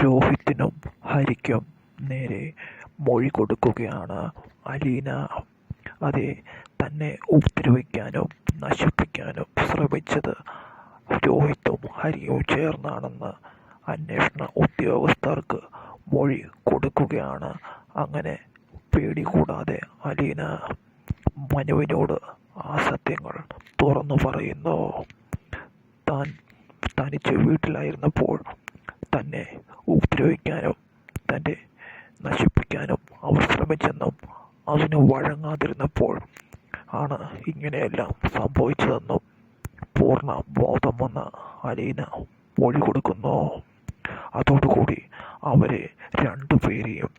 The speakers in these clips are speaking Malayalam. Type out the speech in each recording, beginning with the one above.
രോഹിത്തിനും ഹരിക്കും നേരെ മൊഴി കൊടുക്കുകയാണ് അലീന. അതെ, തന്നെ ഉപദ്രവിക്കാനും നശിപ്പിക്കാനും ശ്രമിച്ചത് രോഹിത്തും ഹരിയും ചേർന്നാണെന്ന് അന്വേഷണ ഉദ്യോഗസ്ഥർക്ക് മൊഴി കൊടുക്കുകയാണ്. അങ്ങനെ പേടികൂടാതെ അലീന മനുവിനോട് ആ സത്യങ്ങൾ തുറന്നു പറയുന്നു. താൻ തനിച്ച് വീട്ടിലായിരുന്നപ്പോൾ തന്നെ ഉപദ്രവിക്കാനും തന്നെ നശിപ്പിക്കാനും അവർ ശ്രമിച്ചെന്നും അതിന് വഴങ്ങാതിരുന്നപ്പോൾ ആണ് ഇങ്ങനെയെല്ലാം സംഭവിച്ചതെന്നും പൂർണ്ണ ബോധം വന്ന അലീന മൊഴി കൊടുക്കുന്നു. അതോടുകൂടി അവരെ രണ്ടുപേരെയും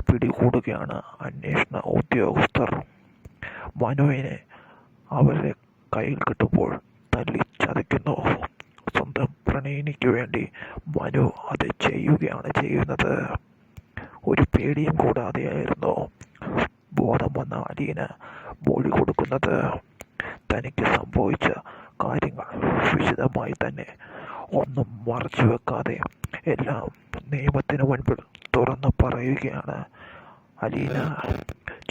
പിടികൂടുകയാണ് അന്വേഷണ ഉദ്യോഗസ്ഥർ. മനുവിനെ അവരുടെ കയ്യിൽ കിട്ടുമ്പോൾ തല്ലി ചതയ്ക്കുന്നു. സ്വന്തം പ്രണയിനിക്ക് വേണ്ടി മനു അത് ചെയ്യുകയാണ് ചെയ്യുന്നത്. ഒരു പേടിയും കൂടാതെയായിരുന്നു ബോധം വന്ന അലീന മൊഴി കൊടുക്കുന്നത്. തനിക്ക് സംഭവിച്ച കാര്യങ്ങൾ വിശദമായി തന്നെ ഒന്നും മറച്ചു വെക്കാതെ എല്ലാം നിയമത്തിന് മുൻപിൽ തുറന്നു പറയുകയാണ് അലീന.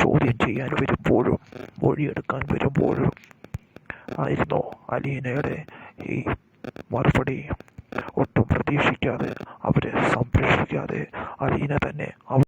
ചോദ്യം ചെയ്യാൻ വരുമ്പോഴും മൊഴിയെടുക്കാൻ വരുമ്പോഴും ആയിരുന്നു അലീനയുടെ ഈ മറുപടി. ഒട്ടും പ്രതീക്ഷിക്കാതെ അവരെ സംരക്ഷിക്കാതെ അലീന തന്നെ